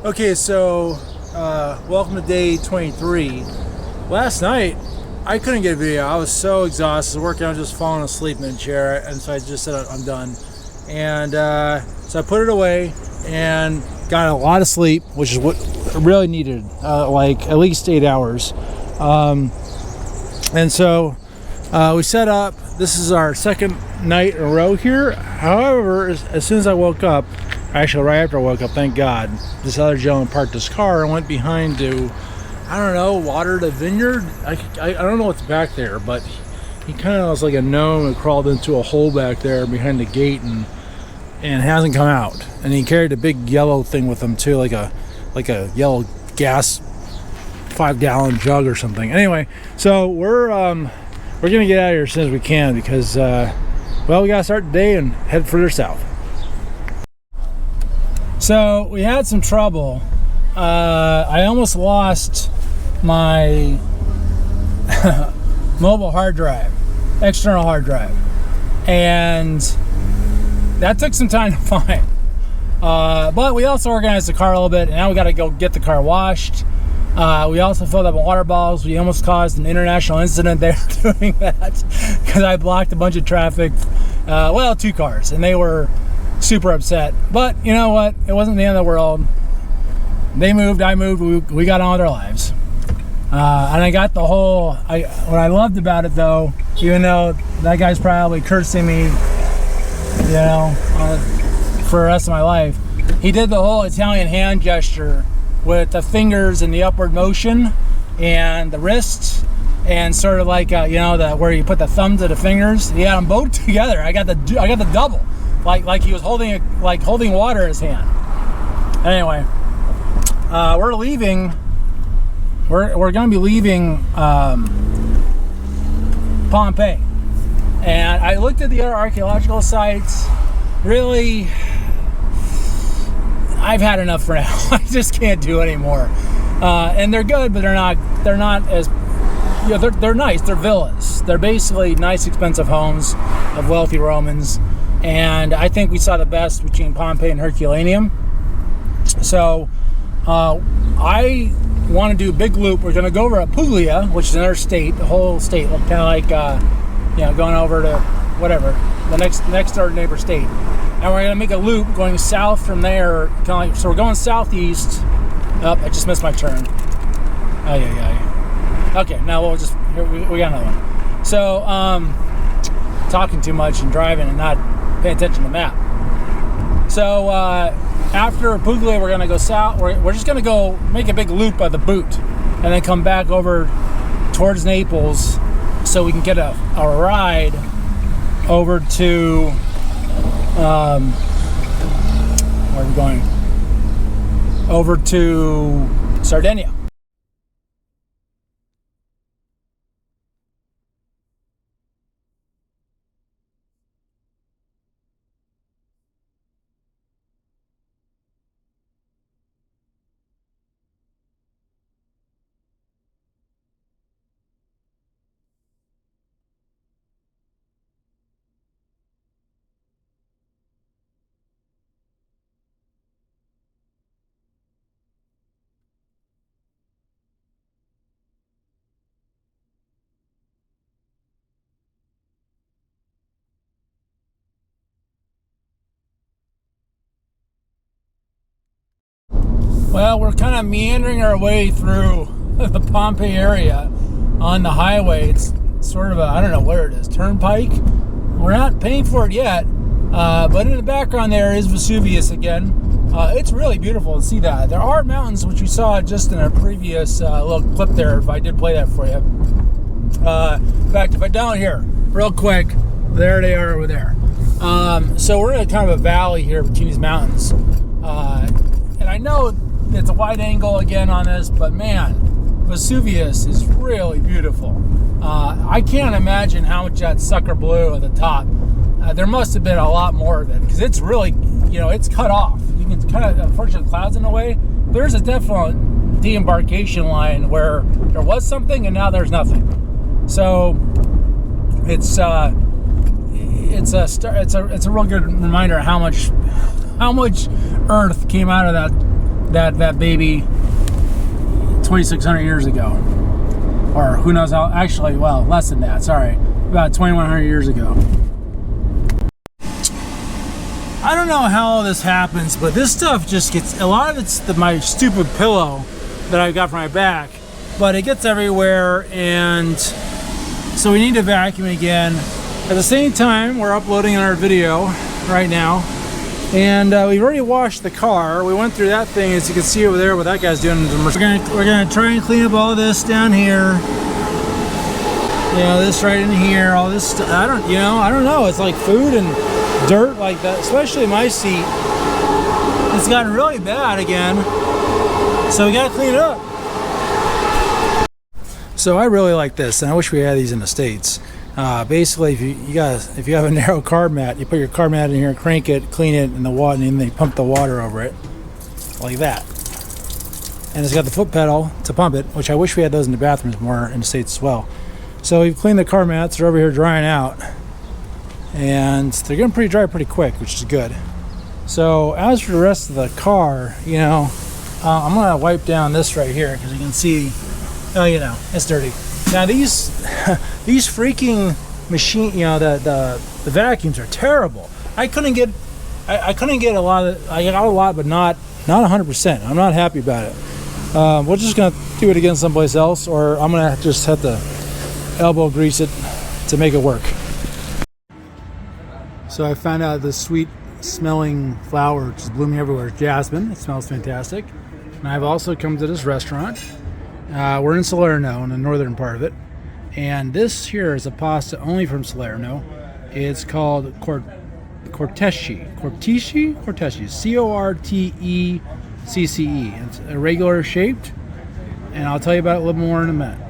Okay, so welcome to day 23. Last night, I couldn't get a video. I was so exhausted, working on just falling asleep in the chair, and so I just said I'm done. And so I put it away and got a lot of sleep, which is what I really needed, like at least 8 hours. And so we set up. This is our second night in a row here. However, as soon as I woke up, actually right after I woke up, thank God, this other gentleman parked his car and went behind to, I don't know, water the vineyard. I don't know what's back there, but he kind of was like a gnome and crawled into a hole back there behind the gate and hasn't come out. And he carried a big yellow thing with him too, like a yellow gas 5-gallon jug or something. Anyway, so we're gonna get out of here as soon as we can because well, we gotta start the day and head further south. So we had some trouble. I almost lost my mobile hard drive, external hard drive, and that took some time to find. But we also organized the car a little bit, and now we got to go get the car washed. We also filled up on water bottles. We almost caused an international incident there doing that because I blocked a bunch of traffic. Well, 2 cars, and they were super upset. But you know what? It wasn't the end of the world. They moved, I moved, we got on with our lives. And I got the whole, what I loved about it though, even though that guy's probably cursing me, you know, for the rest of my life, he did the whole Italian hand gesture with the fingers and the upward motion and the wrists and sort of like, you know, where you put the thumb to the fingers. He had them both together. I got the double. Like he was holding water in his hand. Anyway, we're leaving. We're going to be leaving Pompeii, and I looked at the other archaeological sites. Really, I've had enough for now. I just can't do anymore. And they're good, but they're not as, you know, they're nice. They're villas. They're basically nice, expensive homes of wealthy Romans. And I think we saw the best between Pompeii and Herculaneum. So I want to do a big loop. We're going to go over to Puglia, which is another state, the whole state, kind of like you know, going over to whatever the next door neighbor state. And we're going to make a loop going south from there. Kind of like, so we're going southeast. Oh, I just missed my turn. Oh yeah. Okay, now we'll just we got another one. So talking too much and driving and not pay attention to the map. So after Puglia, we're going to go south. We're just going to go make a big loop of the boot and then come back over towards Naples so we can get a ride over to where are we going? Over to Sardinia. Well, we're kind of meandering our way through the Pompeii area on the highway. It's sort of I don't know where it is, turnpike. We're not paying for it yet, but in the background there is Vesuvius again. It's really beautiful to see that. There are mountains, which we saw just in a previous little clip there, if I did play that for you. In fact, if I down here, real quick, there they are over there. So we're in a kind of a valley here between these mountains. And I know it's a wide angle again on this, but man, Vesuvius is really beautiful. I can't imagine how much that sucker blew at the top. There must have been a lot more of it because it's really, you know, it's cut off. You can kind of unfortunately the clouds in the way. There's a definite deembarkation line where there was something and now there's nothing. So it's a real good reminder of how much earth came out of that baby 2,600 years ago, or who knows how. Actually, well, less than that. Sorry, about 2,100 years ago. I don't know how all this happens, but this stuff just gets, a lot of it's my stupid pillow that I got for my back, but it gets everywhere, and so we need to vacuum again. At the same time, we're uploading our video right now, and we've already washed the car. We went through that thing, as you can see over there, what that guy's doing. We're gonna try and clean up all this down here. You know, this right in here, all this stuff. I don't know. It's like food and dirt like that, especially my seat. It's gotten really bad again, so we gotta clean it up. So I really like this, and I wish we had these in the States. Basically, if you have a narrow carb mat, you put your carb mat in here, crank it, clean it in the water, and then they pump the water over it like that. And it's got the foot pedal to pump it, which I wish we had those in the bathrooms more in the States as well. So we've cleaned the carb mats. They're over here drying out, and they're getting pretty dry pretty quick, which is good. So as for the rest of the car, you know, I'm gonna wipe down this right here because you can see, oh, you know, it's dirty. Now these these freaking machine, you know, the vacuums are terrible. I couldn't get a lot of, I got a lot, but not 100%. I'm not happy about it. We're just gonna do it again someplace else, or I'm gonna just have to elbow grease it to make it work. So I found out this sweet smelling flower just blooming everywhere. Jasmine. It smells fantastic. And I've also come to this restaurant. We're in Salerno, in the northern part of it, and this here is a pasta only from Salerno. It's called Corteschi, C-O-R-T-E-C-C-E. It's irregular shaped, and I'll tell you about it a little more in a minute.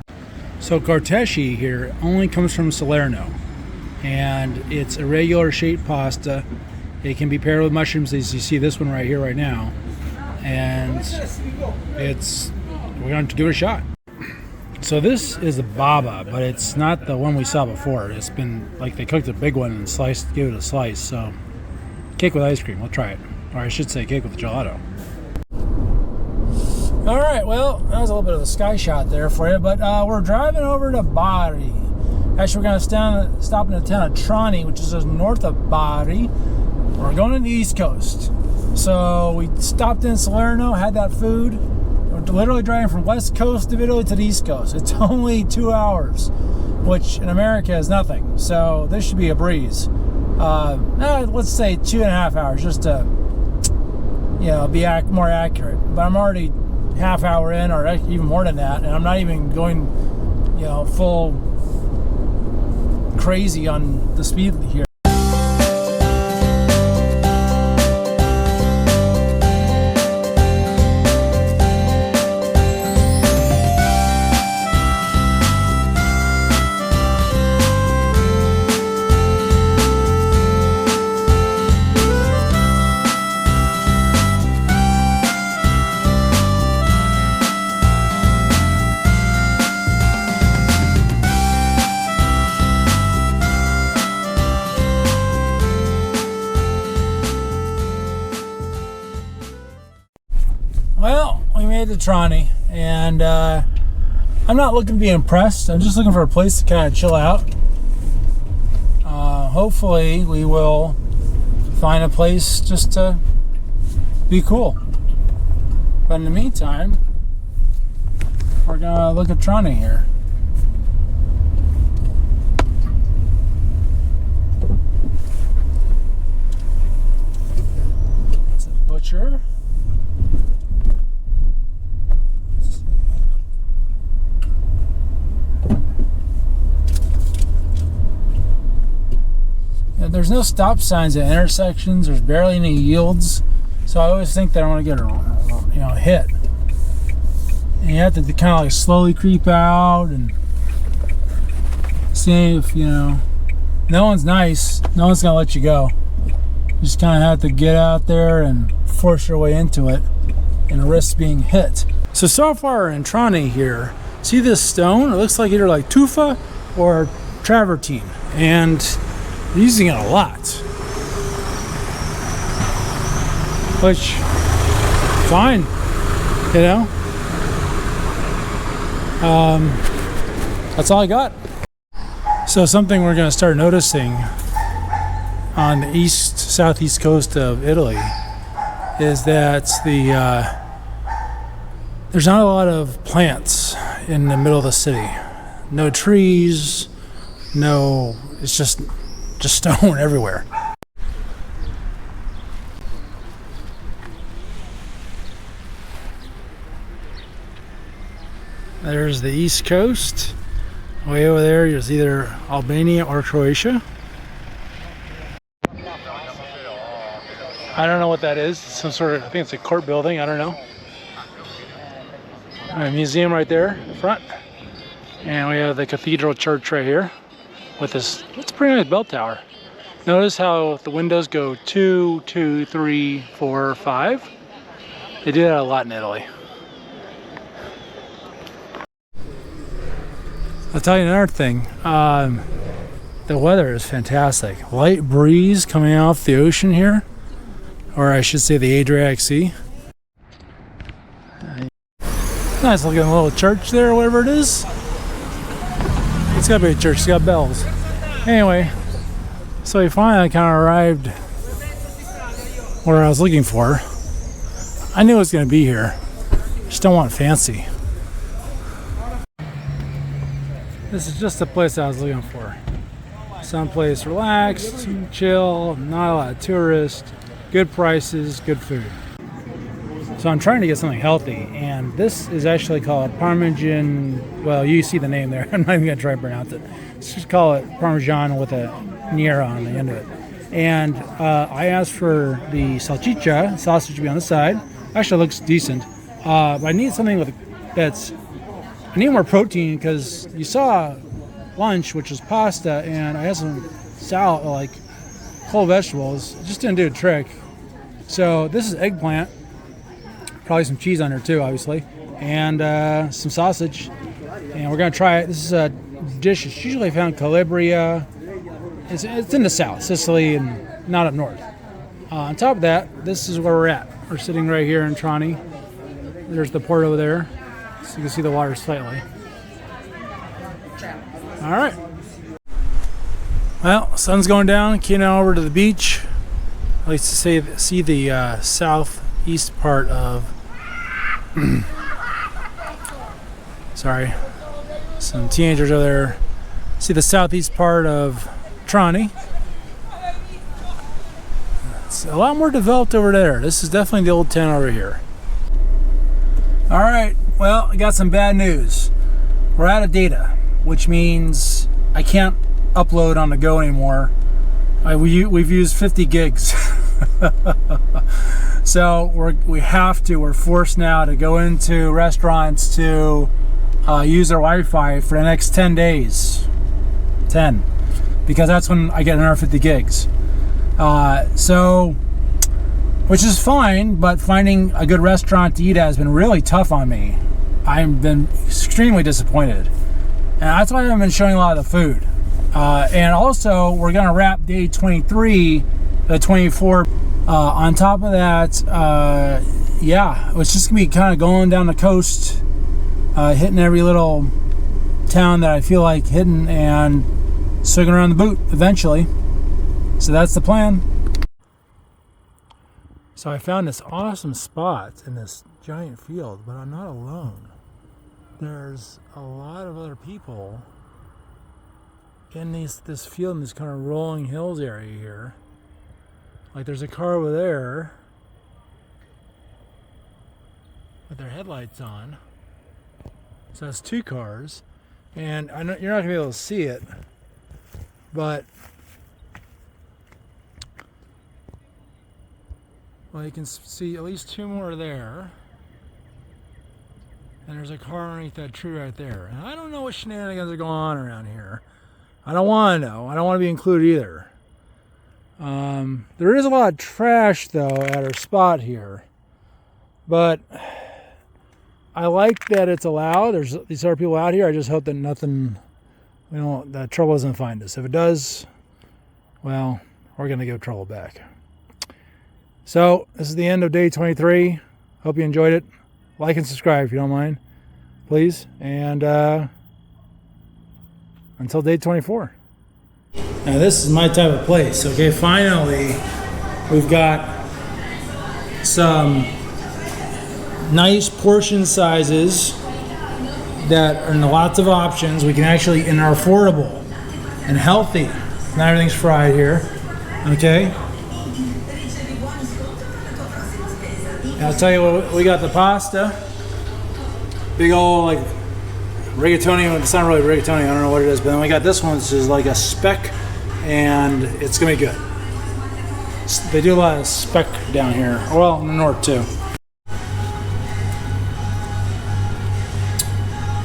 So Corteschi here only comes from Salerno, and it's irregular shaped pasta. It can be paired with mushrooms, as you see this one right here right now, and we're going to give it a shot. So this is a baba, but it's not the one we saw before. It's been like they cooked a big one and gave it a slice. So cake with ice cream, we'll try it. Or I should say cake with gelato. All right, well, that was a little bit of a sky shot there for you, but we're driving over to Bari. Actually, we're going to stop in the town of Trani, which is just north of Bari. We're going to the East Coast. So we stopped in Salerno, had that food. We're literally driving from West Coast of Italy to the East Coast. It's only 2 hours, which in America is nothing. So this should be a breeze. Let's say 2.5 hours, just to, you know, be more accurate. But I'm already half hour in, or even more than that, and I'm not even going, you know, full crazy on the speed here. Well, we made it to Trani, and I'm not looking to be impressed. I'm just looking for a place to kind of chill out. Hopefully we will find a place just to be cool. But in the meantime, we're gonna look at Trani here. It's a butcher. There's no stop signs at intersections. There's barely any yields, so I always think that I want to get a hit. And you have to kind of like slowly creep out and see if, you know, no one's nice. No one's gonna let you go. You just kind of have to get out there and force your way into it and risk being hit. So far in Trani here, see this stone? It looks like either like tufa or travertine, and using it a lot, which fine. You know? That's all I got. So something we're going to start noticing on the southeast coast of Italy is that there's not a lot of plants in the middle of the city. No trees, it's just stone everywhere. There's the east coast. Way over there is either Albania or Croatia. I don't know what that is. Some sort of, I think it's a court building. I don't know. A museum right there in front. And we have the cathedral church right here with this, it's a pretty nice bell tower. Notice how the windows go 2, 2, 3, 4, 5. They do that a lot in Italy. I'll tell you another thing. The weather is fantastic. Light breeze coming off the ocean here, or I should say the Adriatic Sea. Nice looking little church there, whatever it is. It's gotta be a church, it's got bells. Anyway, so we finally kind of arrived where I was looking for. I knew it was gonna be here. Just don't want fancy. This is just the place I was looking for. Someplace relaxed, chill, not a lot of tourists, good prices, good food. So I'm trying to get something healthy, and this is actually called Parmesan. Well, you see the name there. I'm not even gonna try to pronounce it. Let's just call it Parmesan with a Nero on the end of it. And I asked for the salchicha, sausage to be on the side. Actually, it looks decent, but I need something I need more protein because you saw lunch, which was pasta, and I had some salad, like whole vegetables. It just didn't do a trick. So this is eggplant, probably some cheese on there too, obviously, and some sausage. And we're gonna try it. This is a dish that's usually found in Calabria. It's in the south, Sicily, and not up north. On top of that, this is where we're at. We're sitting right here in Trani. There's the port over there. So you can see the water slightly. All right. Well, sun's going down. Key now over to the beach. At least to see the southeast part of. Sorry, some teenagers over there. See the southeast part of Trani. It's a lot more developed over there. This is definitely the old town over here. All right. Well, I got some bad news. We're out of data, which means I can't upload on the go anymore. We've used 50 gigs. So we're forced now to go into restaurants to use their Wi-Fi for the next 10 days. 10. Because that's when I get another 50 gigs. Which is fine, but finding a good restaurant to eat at has been really tough on me. I've been extremely disappointed. And that's why I've been showing a lot of the food. And also, we're going to wrap day 23, the 24. On top of that, it's just going to be kind of going down the coast, hitting every little town that I feel like hitting, and swinging around the boot eventually. So that's the plan. So I found this awesome spot in this giant field, but I'm not alone. There's a lot of other people in this field, in this kind of rolling hills area here. Like there's a car over there with their headlights on. So that's two cars, and I know you're not gonna be able to see it, but you can see at least two more there. And there's a car underneath that tree right there. And I don't know what shenanigans are going on around here. I don't want to know. I don't want to be included either. There is a lot of trash though at our spot here, but I like that it's allowed. There's these other people out here. I just hope that that trouble doesn't find us. If it does, well, we're gonna give trouble back. So this is the end of day 23. Hope you enjoyed it. like and subscribe if you don't mind, please. And until day 24. Now this is my type of place. Okay, finally we've got some nice portion sizes that are in lots of options. We can actually, and are affordable and healthy. Not everything's fried here. Okay. I'll tell you what, we got the pasta. Big old like rigatoni. It's not really rigatoni, I don't know what it is, but then we got this one, which is like a speck, and it's gonna be good. They do a lot of speck down here. Well, in the north too.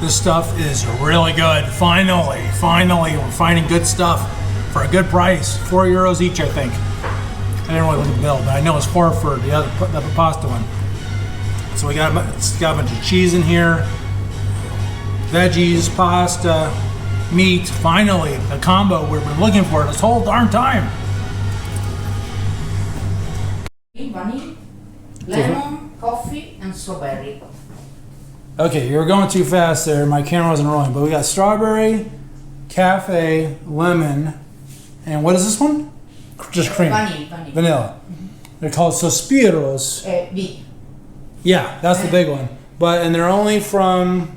This stuff is really good. Finally, we're finding good stuff for a good price. €4 each, I think. I didn't really look at the bill, but I know it's 4 for the other pasta one. So it's got a bunch of cheese in here, veggies, pasta, meat. Finally, the combo we've been looking for this whole darn time. Vanilla, lemon, coffee, and strawberry. Okay, you were going too fast there. My camera wasn't rolling, but we got strawberry, cafe, lemon, and what is this one? Just cream. Vanilla. They're called Sospiros. Big. Yeah, that's the big one. And they're only from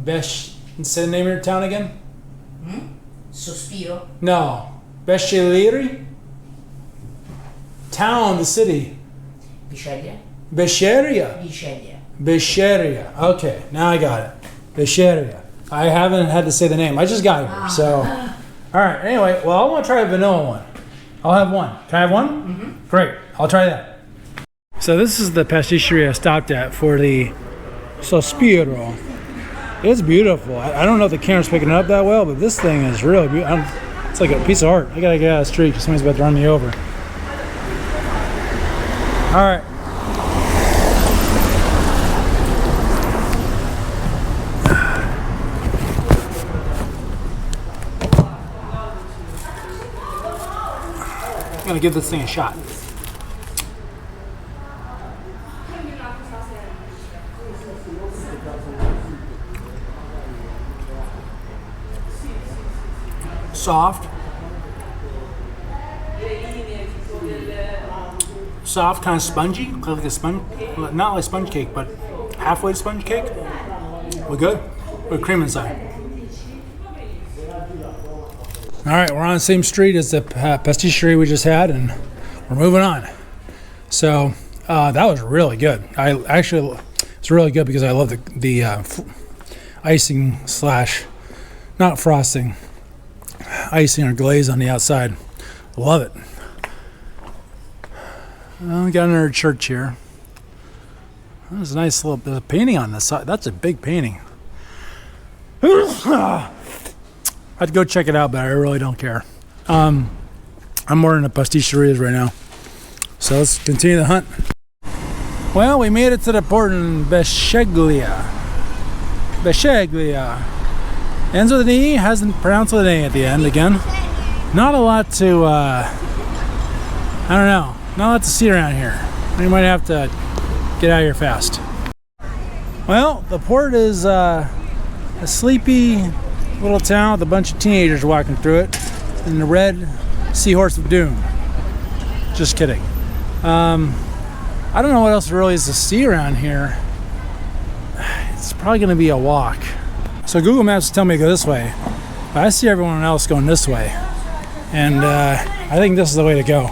say the name of your town again? Sospiro. No. Beccellieri? Town, the city. Bisceglia. Bescheria. Bescheria. Okay, now I got it. Bescheria. I haven't had to say the name. I just got here, so. All right, anyway, well, I want to try a vanilla one. I'll have one. Can I have one? Mm-hmm. Great, I'll try that. So this is the pasticceria I stopped at for the Sospiro. It's beautiful. I don't know if the camera's picking it up that well, but this thing is really beautiful. It's like a piece of art. I gotta get out of the street because somebody's about to run me over. All right. I'm gonna give this thing a shot. Soft, kind of spongy, like a sponge, not like sponge cake, but halfway sponge cake. We're good. With cream inside. All right, we're on the same street as the pasticceria we just had, and we're moving on. So that was really good. It's really good because I love the icing / not frosting, icing or glaze on the outside. Love it. Well, we got another church here. There's a nice little painting on this side. That's a big painting. I'd go check it out, but I really don't care. I'm more into pasticerias right now. So let's continue the hunt. Well, we made it to the port in Bescheria. Ends with an E, hasn't pronounced with an A at the end again. Not a lot to, I don't know, not a lot to see around here. You might have to get out of here fast. Well, the port is a sleepy little town with a bunch of teenagers walking through it in the red Seahorse of Doom. Just kidding. I don't know what else really is to see around here. It's probably going to be a walk. So Google Maps is telling me to go this way, but I see everyone else going this way, and I think this is the way to go.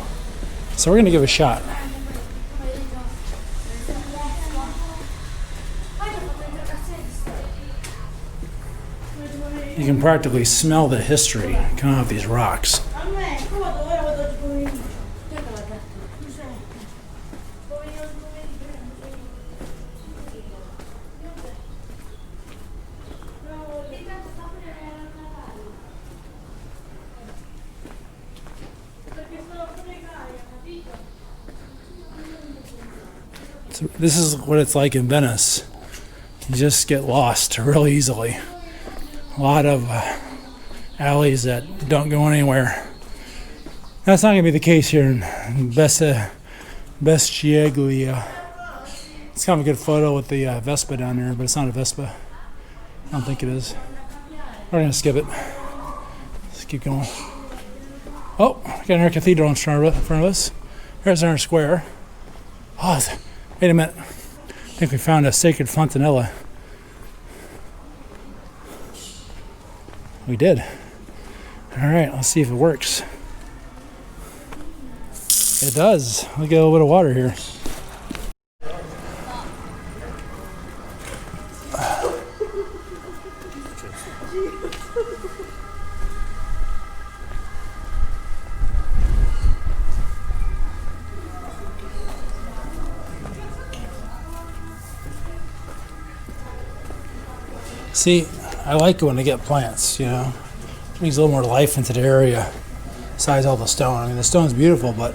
So we're going to give it a shot. You can practically smell the history coming off these rocks. So this is what it's like in Venice. You just get lost really easily. A lot of alleys that don't go anywhere. That's not going to be the case here in Bescheria. It's kind of a good photo with the Vespa down there, but it's not a Vespa. I don't think it is. We're gonna skip it. Let's keep going. Oh, we got another cathedral in front of us. There's our square. Oh, wait a minute. I think we found a sacred fontanella. We did. All right, let's see if it works. It does. We'll get a little bit of water here. See, I like it when they get plants, you know. It brings a little more life into the area. Besides all the stone. I mean, the stone's beautiful, but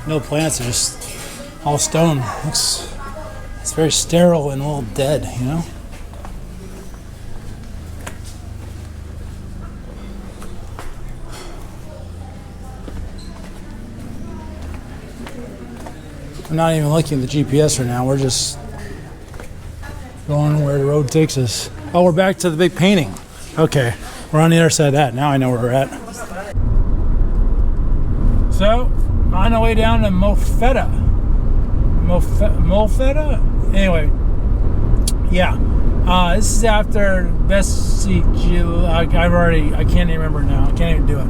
no plants, are just all stone. It's very sterile and a little dead, you know. I'm not even looking at the GPS right now. We're just going where the road takes us. Oh, we're back to the big painting. Okay, we're on the other side of that. Now I know where we're at. So, on the way down to Molfetta. Molfetta? Anyway, yeah. This is after Bessie. I can't even remember now. I can't even do it.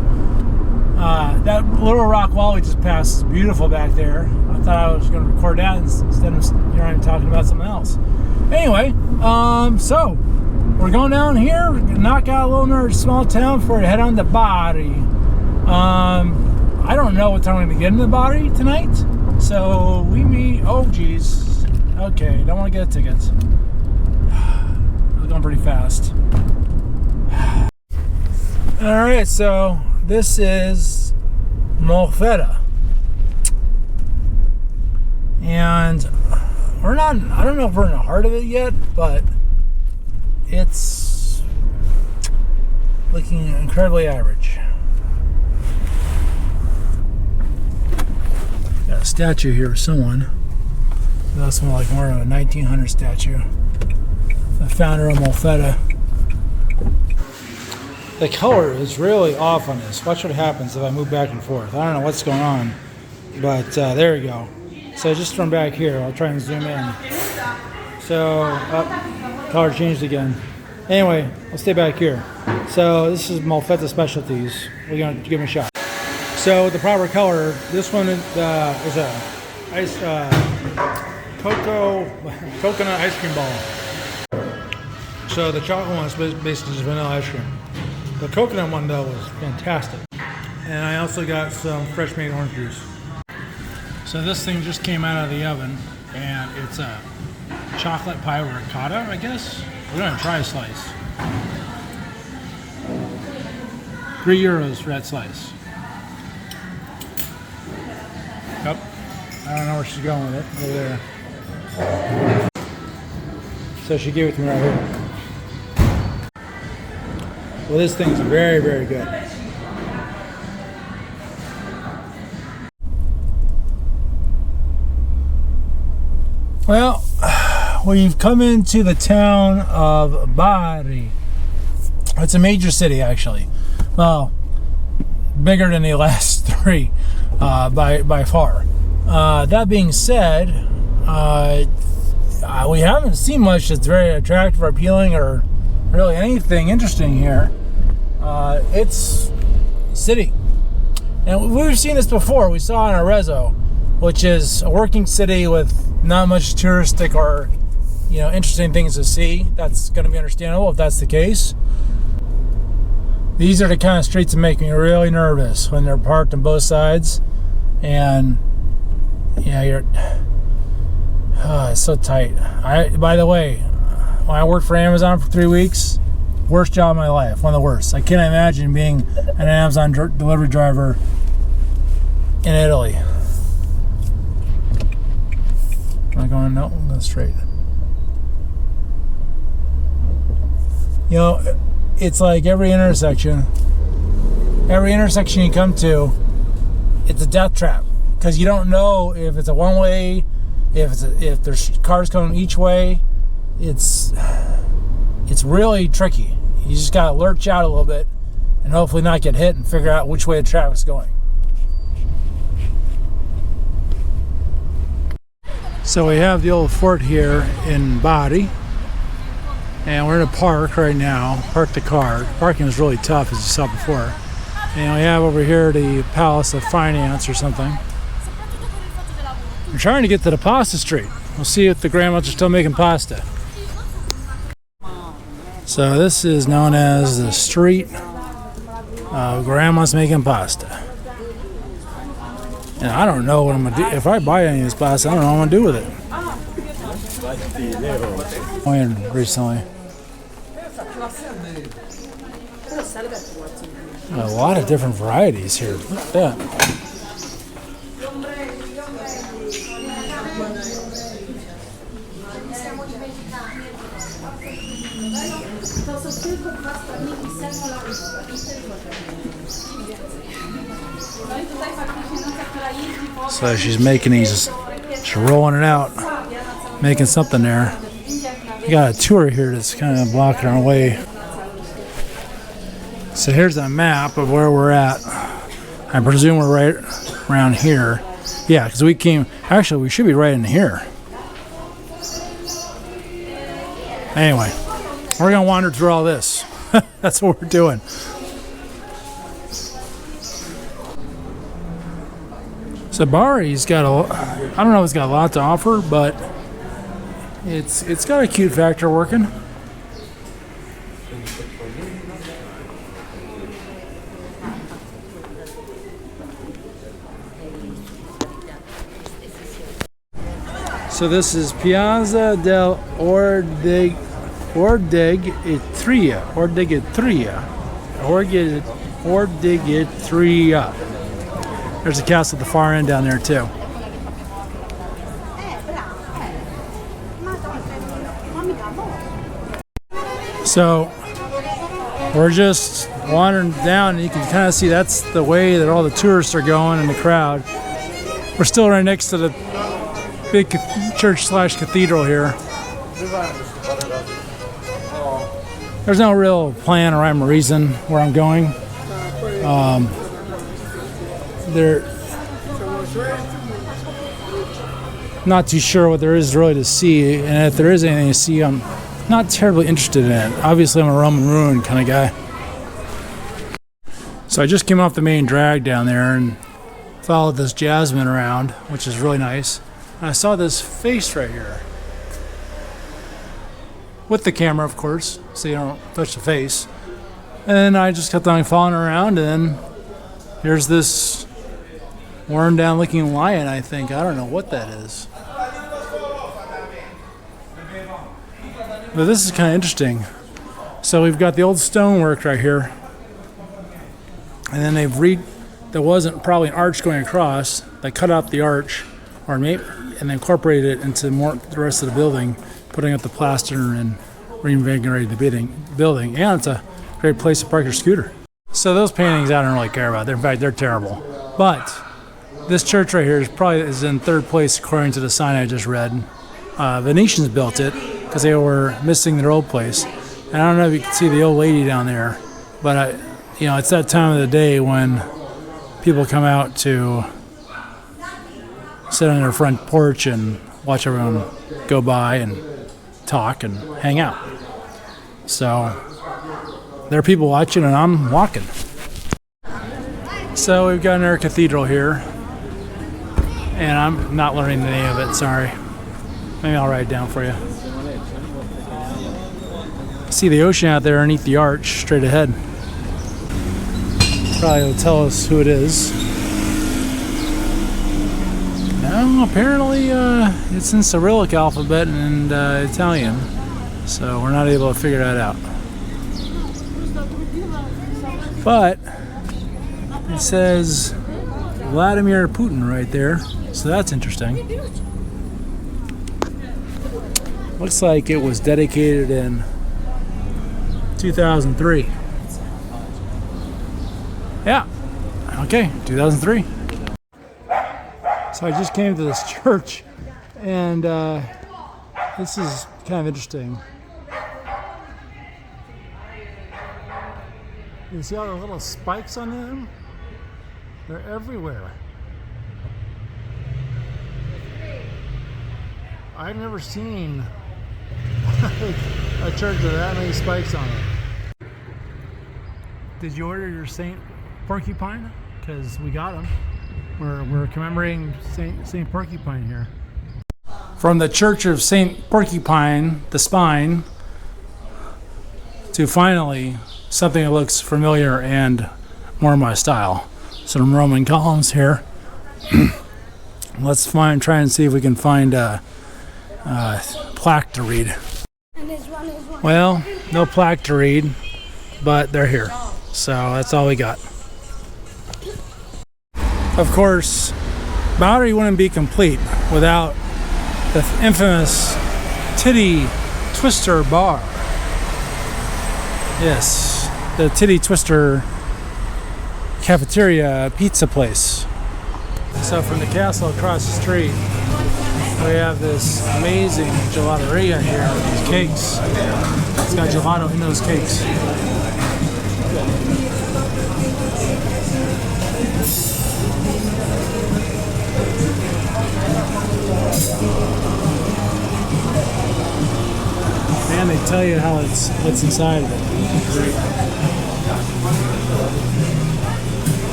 That little rock wall we just passed is beautiful back there. I thought I was going to record that instead of I'm talking about something else. Anyway, so we're going down here, knock out a little another small town before we head on to Bari. I don't know what time we're going to get in the Bari tonight, so we meet. Oh, geez. Okay, don't want to get tickets. We're going pretty fast. All right, so this is Molfetta, and we're not. I don't know if we're in the heart of it yet, but it's looking incredibly average. Got a statue here of someone. That's more of a 1900 statue. The founder of Molfetta. The color is really off on this. Watch what happens if I move back and forth. I don't know what's going on, but there we go. So just from back here, I'll try and zoom in. So, color changed again. Anyway, I'll stay back here. So this is Molfetta Specialties. We're gonna give them a shot. So with the proper color, this one is a coconut ice cream ball. So the chocolate one is basically just vanilla ice cream. The coconut one though was fantastic. And I also got some fresh made orange juice. So this thing just came out of the oven, and it's a chocolate pie ricotta, I guess. We're gonna try a slice. €3 for that slice. Yep. I don't know where she's going with it. Over there. So she gave it to me right here. Well, this thing's very, very good. Well, we've come into the town of Bari. It's a major city, actually. Well, bigger than the last three by far. That being said, we haven't seen much that's very attractive or appealing or really anything interesting here. It's city. And we've seen this before. We saw in Arezzo, which is a working city with not much touristic or interesting things to see. That's going to be understandable if that's the case. These are the kind of streets that make me really nervous when they're parked on both sides, and it's so tight. By the way, when I worked for Amazon for 3 weeks, worst job of my life, one of the worst. I can't imagine being an Amazon delivery driver in Italy. Am I going? No, I'm going straight. It's like every intersection you come to, it's a death trap, because you don't know if it's a one-way, if there's cars coming each way, it's really tricky. You just gotta lurch out a little bit and hopefully not get hit and figure out which way the traffic's going. So we have the old fort here in Bari, and we're in a park right now. Park the car. Parking was really tough, as you saw before. And we have over here the Palace of Finance or something. We're trying to get to the pasta street. We'll see if the grandmas are still making pasta. So this is known as the street of grandma's making pasta. And I don't know what I'm gonna do. If I buy any of this pasta, I don't know what I'm gonna do with it. I went recently. A lot of different varieties here. Look at that. So she's making these, she's rolling it out, making something there. We got a tour here that's kind of blocking our way. So here's a map of where we're at. I presume we're right around here. Yeah, because we came, actually we should be right in here. Anyway, we're gonna wander through all this. That's what we're doing. So Bari's got I don't know if it's got a lot to offer, but it's got a cute factor working. So this is Piazza del Ordighetria. There's a castle at the far end down there too. So we're just wandering down, and you can kind of see that's the way that all the tourists are going in the crowd. We're still right next to the big church/cathedral here. There's no real plan or rhyme or reason where I'm going. They're not too sure what there is really to see, and if there is anything to see, I'm not terribly interested in it. Obviously, I'm a Roman ruin kind of guy. So I just came off the main drag down there and followed this Jasmine around, which is really nice. And I saw this face right here. With the camera, of course, so you don't touch the face. And I just kept on following around, and then here's this worn down looking lion, I think. I don't know what that is. But this is kind of interesting. So we've got the old stonework right here. And then there wasn't probably an arch going across. They cut out the arch, or maybe, and incorporated it into the rest of the building, putting up the plaster and reinvigorating the building. And it's a great place to park your scooter. So those paintings I don't really care about. In fact, they're terrible. But this church right here is in third place according to the sign I just read. Venetians built it because they were missing their old place. And I don't know if you can see the old lady down there, but it's that time of the day when people come out to sit on their front porch and watch everyone go by and talk and hang out. So there are people watching and I'm walking. So we've got our cathedral here, and I'm not learning the name of it, sorry. Maybe I'll write it down for you. See the ocean out there underneath the arch straight ahead. Probably will tell us who it is. No, apparently it's in Cyrillic alphabet and Italian, so we're not able to figure that out. But it says Vladimir Putin right there, so that's interesting. Looks like it was dedicated in 2003. Yeah, okay, 2003. So I just came to this church And this is kind of interesting. You see all the little spikes on them? They're everywhere. I've never seen a church with that many spikes on it. Did you order your Saint Porcupine? Because we got them. We're commemorating Saint Porcupine here. From the Church of Saint Porcupine, the spine, to finally something that looks familiar and more my style. Some Roman columns here. Let's try and see if we can find a plaque to read. Well, no plaque to read, but they're here. So that's all we got. Of course, Bowery wouldn't be complete without the infamous Titty Twister Bar. Yes, the Titty Twister cafeteria pizza place. So from the castle across the street, we have this amazing gelateria here with these cakes. It's got gelato in those cakes. And they tell you how what's inside of it.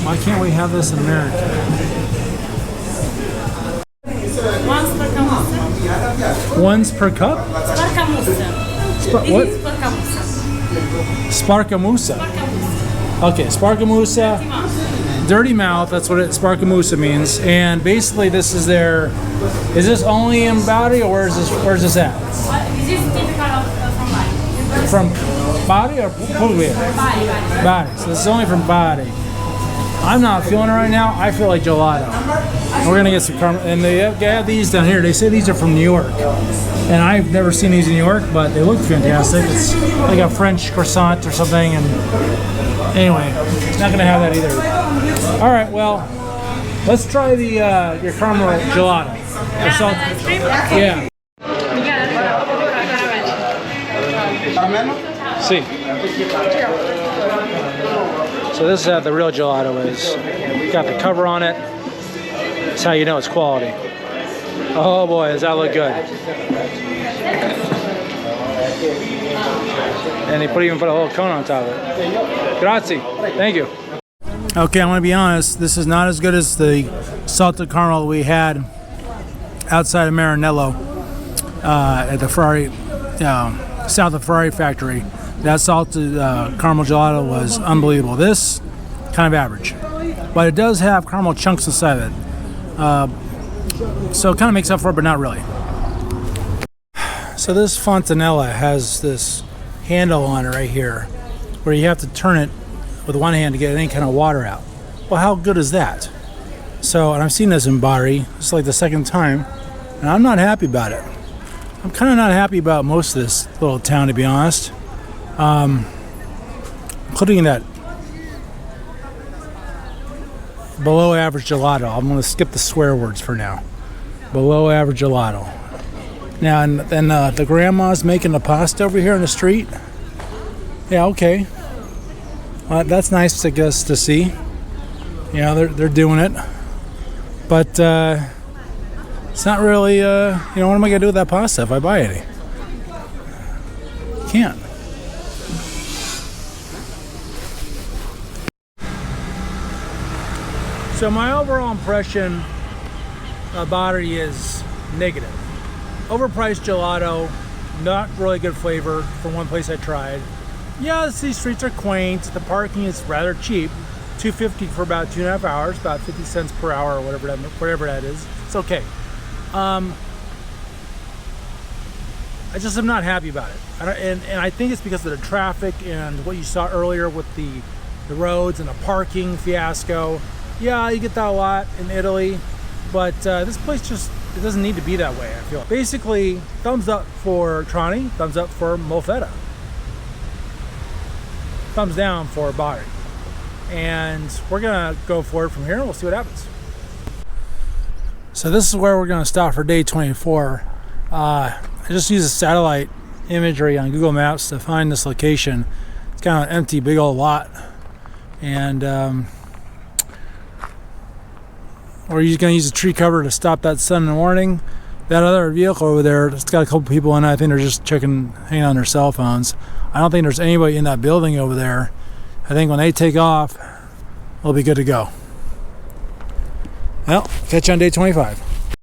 Why can't we have this in America? Once per cup? Ones per cup? Sparkamusa. What? Sparkamusa. Sparkamusa? Okay, Sparkamusa. Dirty mouth, that's what Sparkamusa means. And basically this is is this only in Bari or where's this at? This is typical of from Bali. From Bari or Puglia? Bali. Bari. So this is only from Bari. I'm not feeling it right now. I feel like gelato. We're gonna get some caramel, and they have these down here. They say these are from New York, and I've never seen these in New York, but they look fantastic. It's like a French croissant or something. And anyway, not gonna have that either. All right, well, let's try your caramel gelato. Or salt. Yeah. See. So this is how the real gelato is. Got the cover on it. That's how you know it's quality. Oh boy, does that look good. And they even put a little cone on top of it. Grazie. Thank you. Okay, I'm gonna be honest, this is not as good as the salted caramel we had outside of Maranello at the Ferrari, south of Ferrari factory. That salted caramel gelato was unbelievable. This, kind of average. But it does have caramel chunks inside of it. So it kind of makes up for it, but not really. So this fontanella has this handle on it right here, where you have to turn it with one hand to get any kind of water out. Well, how good is that? So, and I've seen this in Bari. It's like the second time, and I'm not happy about it. I'm kind of not happy about most of this little town, to be honest. Including that below average gelato. I'm going to skip the swear words for now. Below average gelato. Now, and then the grandma's making the pasta over here on the street. Yeah, okay. That's nice, I guess, to see. You know, they're doing it. But it's not really, what am I going to do with that pasta if I buy any? Can't. So my overall impression of Bari is negative. Overpriced gelato, not really good flavor from one place I tried. Yeah, these streets are quaint. The parking is rather cheap. $2.50 for about 2.5 hours, about 50 cents per hour or whatever that is. It's okay. I just am not happy about it. And I think it's because of the traffic and what you saw earlier with the roads and the parking fiasco. Yeah, you get that a lot in Italy, but this place it doesn't need to be that way, I feel. Basically, thumbs up for Trani, thumbs up for Molfetta. Thumbs down for Bari. And we're gonna go forward from here and we'll see what happens. So this is where we're going to stop for day 24. I just used a satellite imagery on Google Maps to find this location. It's kind of an empty, big old lot, and we're going to use a tree cover to stop that sun in the morning. That other vehicle over there, it's got a couple people in it. I think they're just hanging on their cell phones. I don't think there's anybody in that building over there. I think when they take off, we'll be good to go. Well, catch you on day 25.